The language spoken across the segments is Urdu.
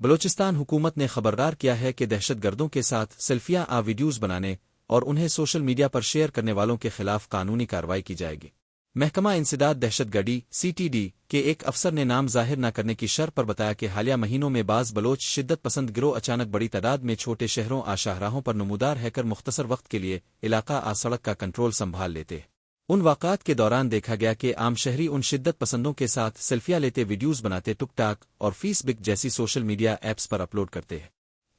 بلوچستان حکومت نے خبردار کیا ہے کہ دہشت گردوں کے ساتھ سیلفیاں ویڈیوز بنانے اور انہیں سوشل میڈیا پر شیئر کرنے والوں کے خلاف قانونی کارروائی کی جائے گی۔ محکمہ انسداد دہشت گردی (CTD) کے ایک افسر نے نام ظاہر نہ کرنے کی شرط پر بتایا کہ حالیہ مہینوں میں بعض بلوچ شدت پسند گروہ اچانک بڑی تعداد میں چھوٹے شہروں شاہراہوں پر نمودار ہے کر مختصر وقت کے لیے علاقہ سڑک کا کنٹرول سنبھال لیتے۔ ان واقعات کے دوران دیکھا گیا کہ عام شہری ان شدت پسندوں کے ساتھ سیلفیاں لیتے ویڈیوز بناتے ٹک ٹاک اور فیس بک جیسی سوشل میڈیا ایپس پر اپلوڈ کرتے ہیں۔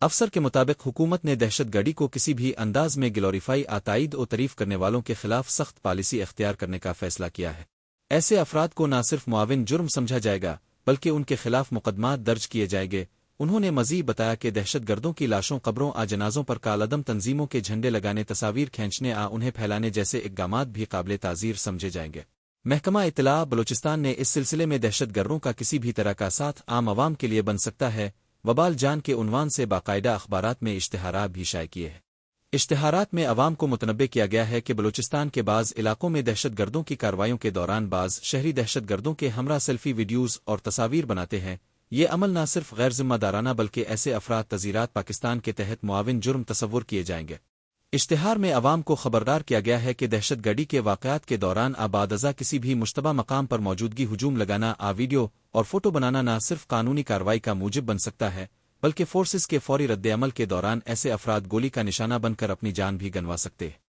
افسر کے مطابق حکومت نے دہشت گردی کو کسی بھی انداز میں گلوریفائی تائید و تعریف کرنے والوں کے خلاف سخت پالیسی اختیار کرنے کا فیصلہ کیا ہے۔ ایسے افراد کو نہ صرف معاون جرم سمجھا جائے گا بلکہ ان کے خلاف مقدمات درج کیے جائیں گے۔ انہوں نے مزید بتایا کہ دہشت گردوں کی لاشوں قبروں جنازوں پر کالعدم تنظیموں کے جھنڈے لگانے تصاویر کھینچنے انہیں پھیلانے جیسے اقدامات بھی قابل تعزیر سمجھے جائیں گے۔ محکمہ اطلاع بلوچستان نے اس سلسلے میں دہشت گردوں کا کسی بھی طرح کا ساتھ عام عوام کے لیے بن سکتا ہے وبال جان کے عنوان سے باقاعدہ اخبارات میں اشتہارات بھی شائع کیے ہیں۔ اشتہارات میں عوام کو متنبہ کیا گیا ہے کہ بلوچستان کے بعض علاقوں میں دہشت گردوں کی کارروائیوں کے دوران بعض شہری دہشت گردوں کے ہمراہ سیلفی ویڈیوز اور تصاویر بناتے ہیں۔ یہ عمل نہ صرف غیر ذمہ دارانہ بلکہ ایسے افراد تذیرات پاکستان کے تحت معاون جرم تصور کیے جائیں گے۔ اشتہار میں عوام کو خبردار کیا گیا ہے کہ دہشت گردی کے واقعات کے دوران بعد ازاں کسی بھی مشتبہ مقام پر موجودگی ہجوم لگانا ویڈیو اور فوٹو بنانا نہ صرف قانونی کارروائی کا موجب بن سکتا ہے بلکہ فورسز کے فوری رد عمل کے دوران ایسے افراد گولی کا نشانہ بن کر اپنی جان بھی گنوا سکتے ہیں۔